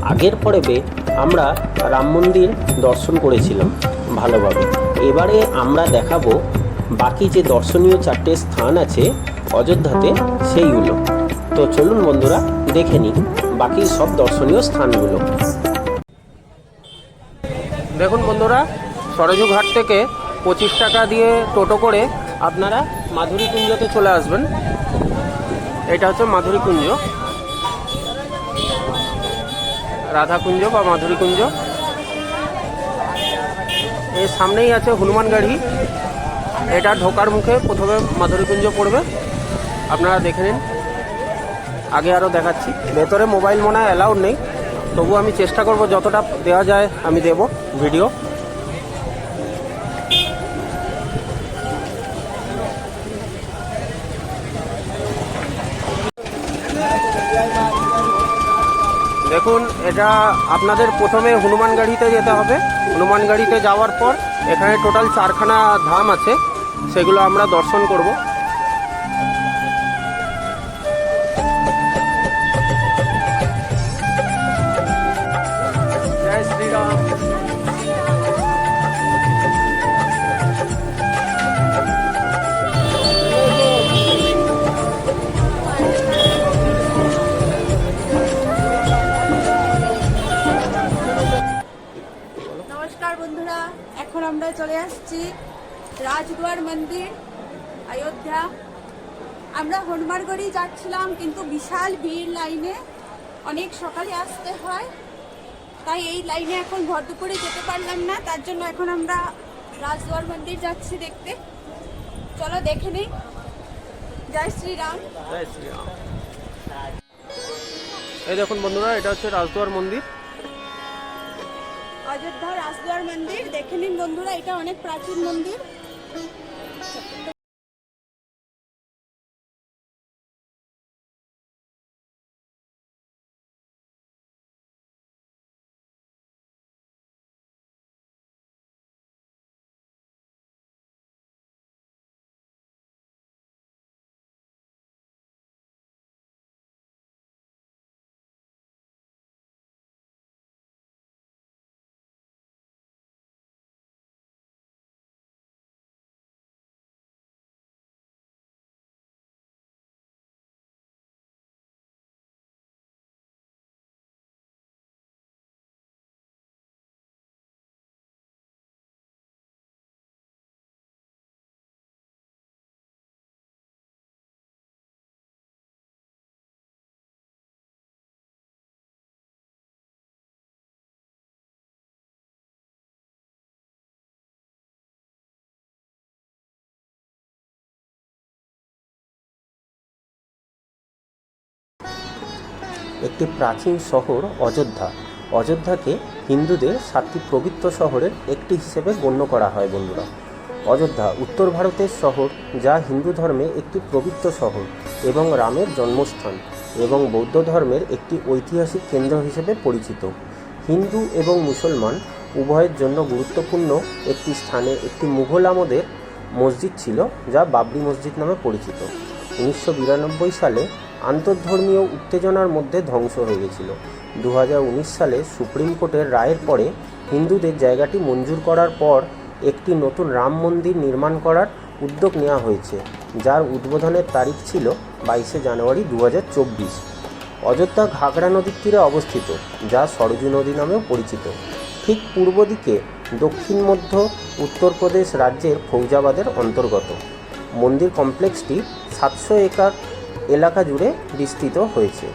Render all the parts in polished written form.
আগের পর্বে আমরা রাম মন্দির দর্শন করেছিলাম ভালোভাবে। এবারে আমরা দেখাবো বাকি যে দর্শনীয় 4টে স্থান আছে অযোধ্যাতে সেইগুলো। তো চলুন বন্ধুরা দেখে নিই বাকি সব দর্শনীয় স্থানগুলো। দেখুন বন্ধুরা, সরজু ঘাট থেকে 25 টাকা দিয়ে টোটো করে আপনারা মাধুরীকুঞ্জতে চলে আসবেন। এটা হচ্ছে মাধুরীকুঞ্জ, রাধাকুঞ্জ বা মাধুরীকুঞ্জ। এর সামনেই আছে হনুমানগাড়ি। এটা ঢোকার মুখে প্রথমে মাধুরীকুঞ্জ পড়বে, আপনারা দেখে নিন। আগে আরও দেখাচ্ছি। ভেতরে মোবাইল মনে হয় অ্যালাউড নেই, তবু আমি চেষ্টা করব যতটা দেওয়া যায় আমি দেব ভিডিও। দেখুন, এটা আপনাদের প্রথমে হনুমানগাড়িতে যেতে হবে। হনুমানগাড়িতে যাওয়ার পর এখানে টোটাল 4খানা ধাম আছে, সেগুলো আমরা দর্শন করব। জয় শ্রীরাম। নমস্কার বন্ধুরা, এখন আমরা চলে আসছি রাজদুয়ার মন্দির, অযোধ্যা। আমরা হনুমানগড়ি যাচ্ছিলাম, কিন্তু বিশাল ভিড় লাইনে, অনেক সকালে আসতে হয়, তাই এই লাইনে এখন ভর দুপুরে যেতে পারলাম না। তার জন্য এখন আমরা রাজদুয়ার মন্দির যাচ্ছি দেখতে। চলো দেখে নেই। জয় শ্রীরাম। জয় শ্রীরাম। এই দেখুন বন্ধুরা, এটা হচ্ছে রাজদুয়ার মন্দির, অযোধ্যা রাজদুয়ার মন্দির। দেখে নিন বন্ধুরা, এটা অনেক প্রাচীন মন্দির। একটি প্রাচীন শহর অযোধ্যা। অযোধ্যাকে হিন্দুদের 7টি পবিত্র শহরের একটি হিসেবে গণ্য করা হয় বন্ধুরা। অযোধ্যা উত্তর ভারতের শহর, যা হিন্দু ধর্মে একটি পবিত্র শহর এবং রামের জন্মস্থান এবং বৌদ্ধ ধর্মের একটি ঐতিহাসিক কেন্দ্র হিসেবে পরিচিত। হিন্দু এবং মুসলমান উভয়ের জন্য গুরুত্বপূর্ণ একটি স্থানে একটি মুঘল আমলের মসজিদ ছিল, যা বাবরি মসজিদ নামে পরিচিত। 1992 সালে আন্তর্ধর্মীয় উত্তেজনার মধ্যে ধ্বংস হয়ে গেছিল। 2019 সালে সুপ্রিম কোর্টের রায়ের পরে হিন্দুদের জায়গাটি মঞ্জুর করার পর একটি নতুন রাম মন্দির নির্মাণ করার উদ্যোগ নেওয়া হয়েছে, যার উদ্বোধনের তারিখ ছিল 22 জানুয়ারি 2024। অযোধ্যা ঘাগড়া নদীর তীরে অবস্থিত, যা সরজু নদী নামেও পরিচিত। ঠিক পূর্ব দিকে দক্ষিণ মধ্য উত্তরপ্রদেশ রাজ্যের ফৌজাবাদের অন্তর্গত। মন্দির কমপ্লেক্সটি 700 একর এলাকা জুড়ে বিস্তৃত হয়েছে।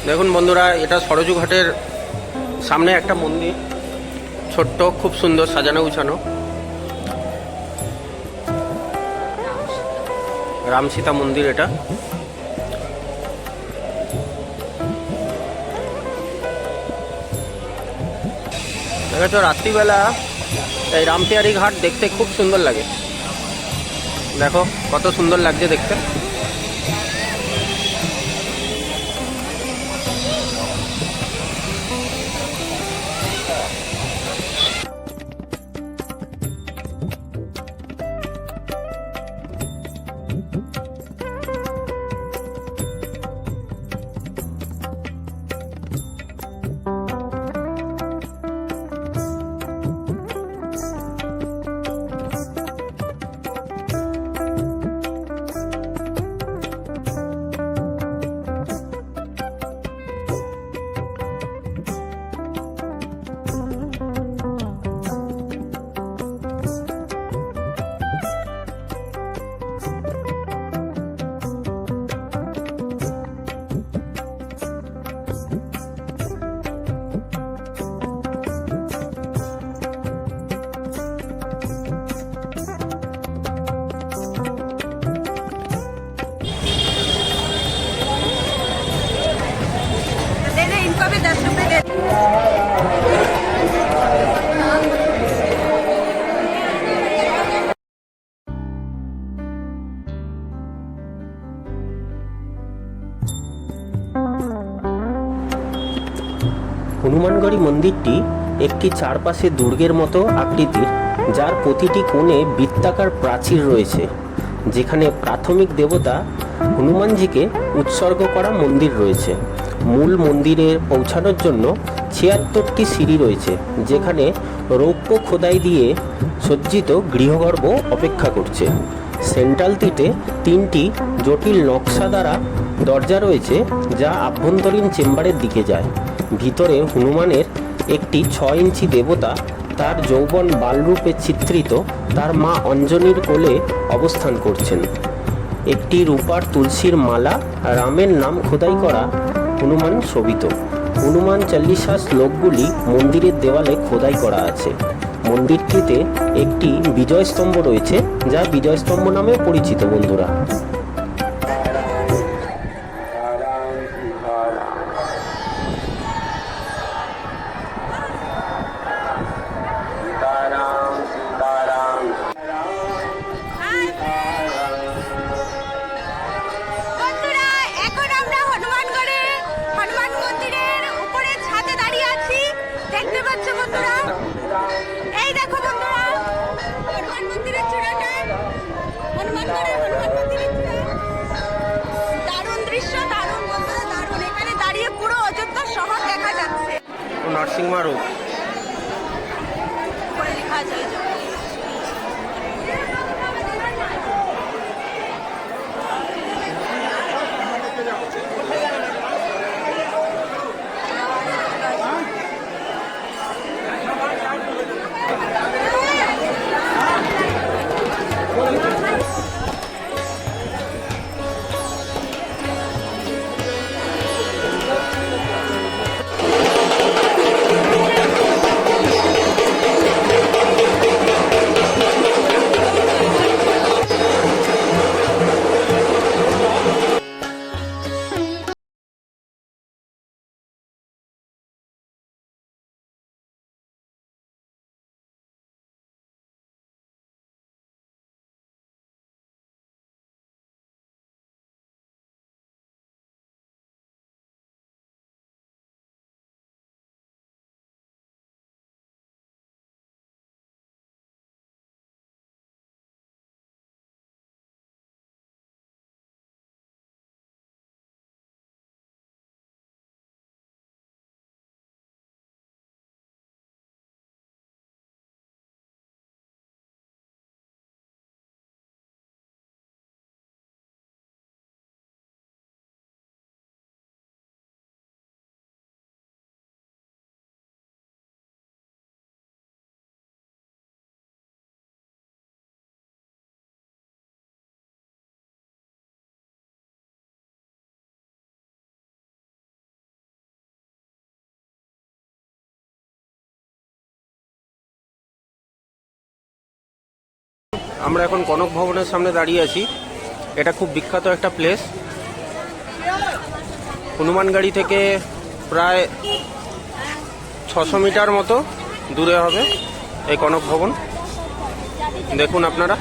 দেখুন বন্ধুরা, এটা সরজু ঘাটের সামনে একটা মন্দির, ছোট্ট, খুব সুন্দর সাজানো গুছানো। রামসীতা মন্দির এটা। দেখেছো, রাত্রিবেলা এই রামপিয়ারি ঘাট দেখতে খুব সুন্দর লাগে। দেখো কত সুন্দর লাগছে দেখতে। इनको भी 10 रुपए दे। হনুমানগড়ি মন্দিরটি একটি চারপাশে দুর্গের মতো আকৃতির, যার প্রতিটি কোণে বৃত্তাকার প্রাচীর রয়েছে, যেখানে প্রাথমিক দেবতা হনুমানজিকে উৎসর্গ করা মন্দির রয়েছে। মূল মন্দিরে পৌঁছানোর জন্য ৭৬টি সিঁড়ি রয়েছে, যেখানে রৌপ্য খোদাই দিয়ে সজ্জিত গৃহগর্ভ অপেক্ষা করছে। সেন্ট্রালটিতে 3টি জটিল নকশা দ্বারা দরজা রয়েছে, যা আভ্যন্তরীণ চেম্বারের দিকে যায়। ভিতরে হনুমানের একটি 6 ইঞ্চি দেবতা তার যৌবন বালরূপে চিত্রিত তার মা অঞ্জনীর কোলে অবস্থান করছেন। একটি রূপার তুলসীর মালা, রামের নাম খোদাই করা হনুমান শোভিত। হনুমান চল্লিশা শ্লোকগুলি মন্দিরের দেওয়ালে খোদাই করা আছে। মন্দিরটিতে একটি বিজয়স্তম্ভ রয়েছে, যা বিজয়স্তম্ভ নামে পরিচিত বন্ধুরা। বন্ধুরা, এখন আমরা হনুমানগড়ে হনুমান মন্দিরের উপরে ছাদে দাঁড়িয়ে আছি। দেখতে পাচ্ছ বন্ধুরা, এই দেখো বন্ধুরা, হনুমান মন্দিরের চূড়াটা, হনুমানগড়ের হনুমান মন্দিরের চূড়া। দারুণ দৃশ্য, দারুণ বন্ধুরা, দারুণ। এখানে দাঁড়িয়ে পুরো অযোধ্যা শহর দেখা যাচ্ছে। নরসিংমা রোড উপরে লেখা আছে এই যে। আমরা এখন কনক ভবনের সামনে দাঁড়িয়ে আছি। এটা খুব বিখ্যাত একটা প্লেস। হনুমানগাড়ি থেকে প্রায় 600 মিটার মতো দূরে হবে এই কনক ভবন। দেখুন আপনারা।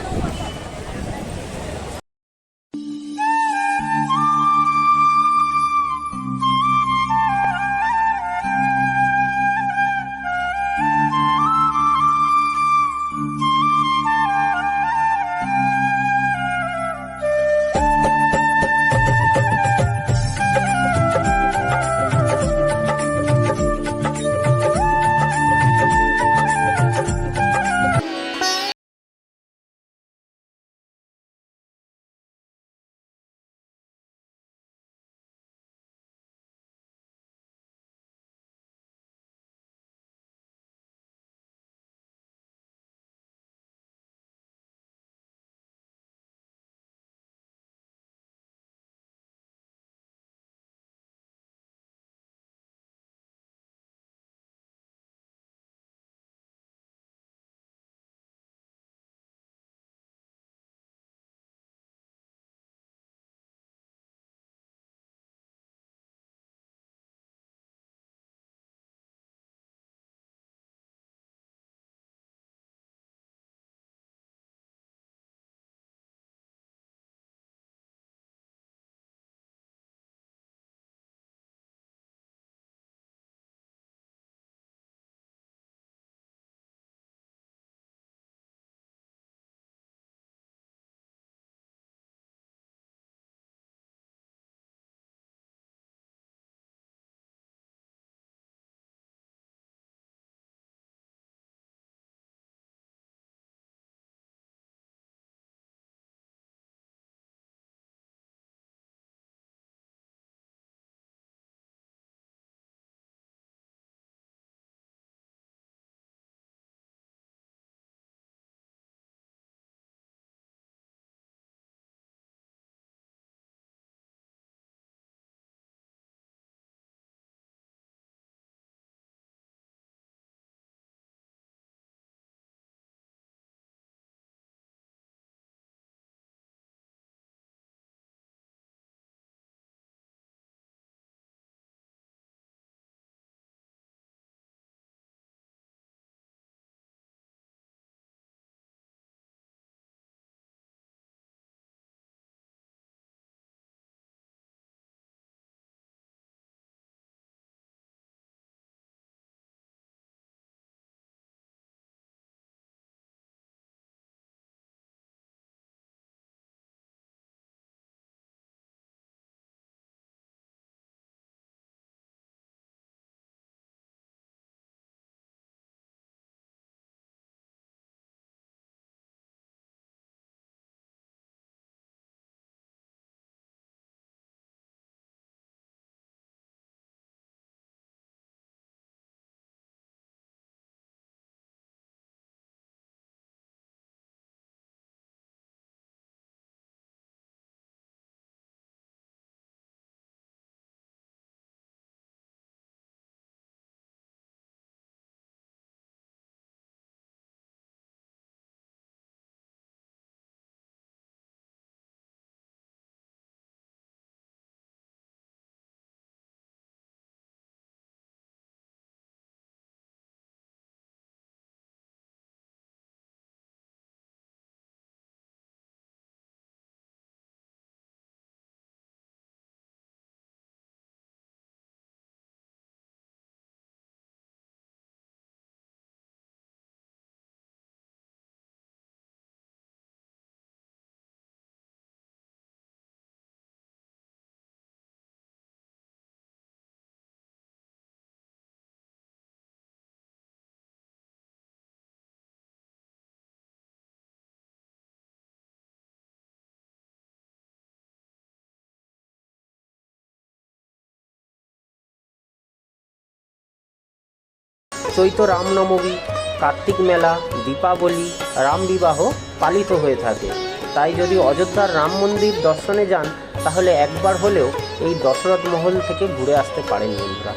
চৈত্র রামনবমী, কার্তিক মেলা, দীপাবলি, রামবিবাহ পালিত হয়ে থাকে। তাই যদি অযোধ্যার রাম মন্দির দর্শনে যান তাহলে একবার হলেও এই দশরথ মহল থেকে ঘুরে আসতে পারেন বন্ধুরা।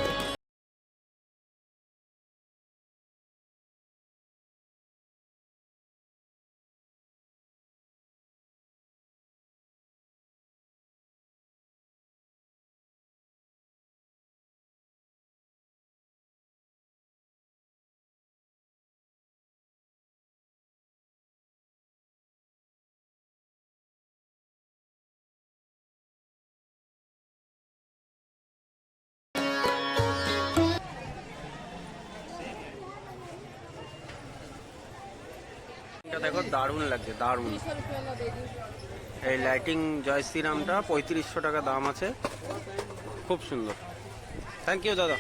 দেখো দারুণ লাগছে, দারুণ। এই লাইটিং জয় শ্রীরামটা 3500 টাকা দাম আছে, খুব সুন্দর। থ্যাংক ইউ দাদা।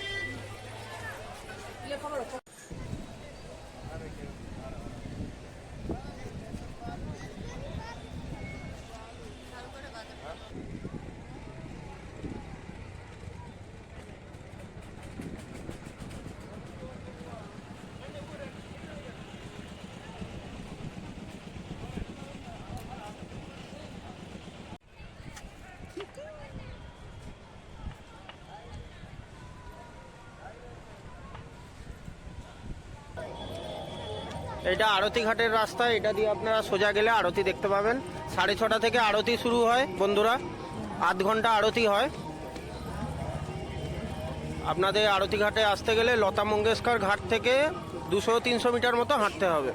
এটা আরতি ঘাটের রাস্তা, এটা দিয়ে আপনারা সোজা গেলে আরতি দেখতে পাবেন। 6:30 থেকে আরতি শুরু হয় বন্ধুরা, আধ ঘন্টা আরতি হয়। আপনাদের আরতি ঘাটে আসতে গেলে লতা মঙ্গেশকর ঘাট থেকে 200-300 মিটার মতো হাঁটতে হবে।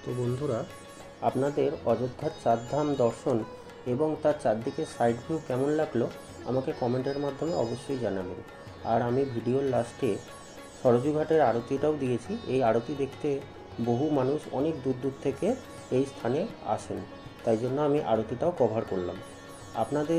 তো বন্ধুরা, আপনাদের অযোধ্যার চারধাম দর্শন এবং তার চারদিকের সাইড ভিউ কেমন লাগলো আমাকে কমেন্টের মাধ্যমে অবশ্যই জানাবেন। আর আমি ভিডিওর লাস্টে সরজুঘাটের আরতিটাও দিয়েছি। এই আরতি দেখতে বহু মানুষ অনেক দূর দূর থেকে এই স্থানে আসেন, তাই জন্য আমি আরতিটাও কভার করলাম। আপনাদের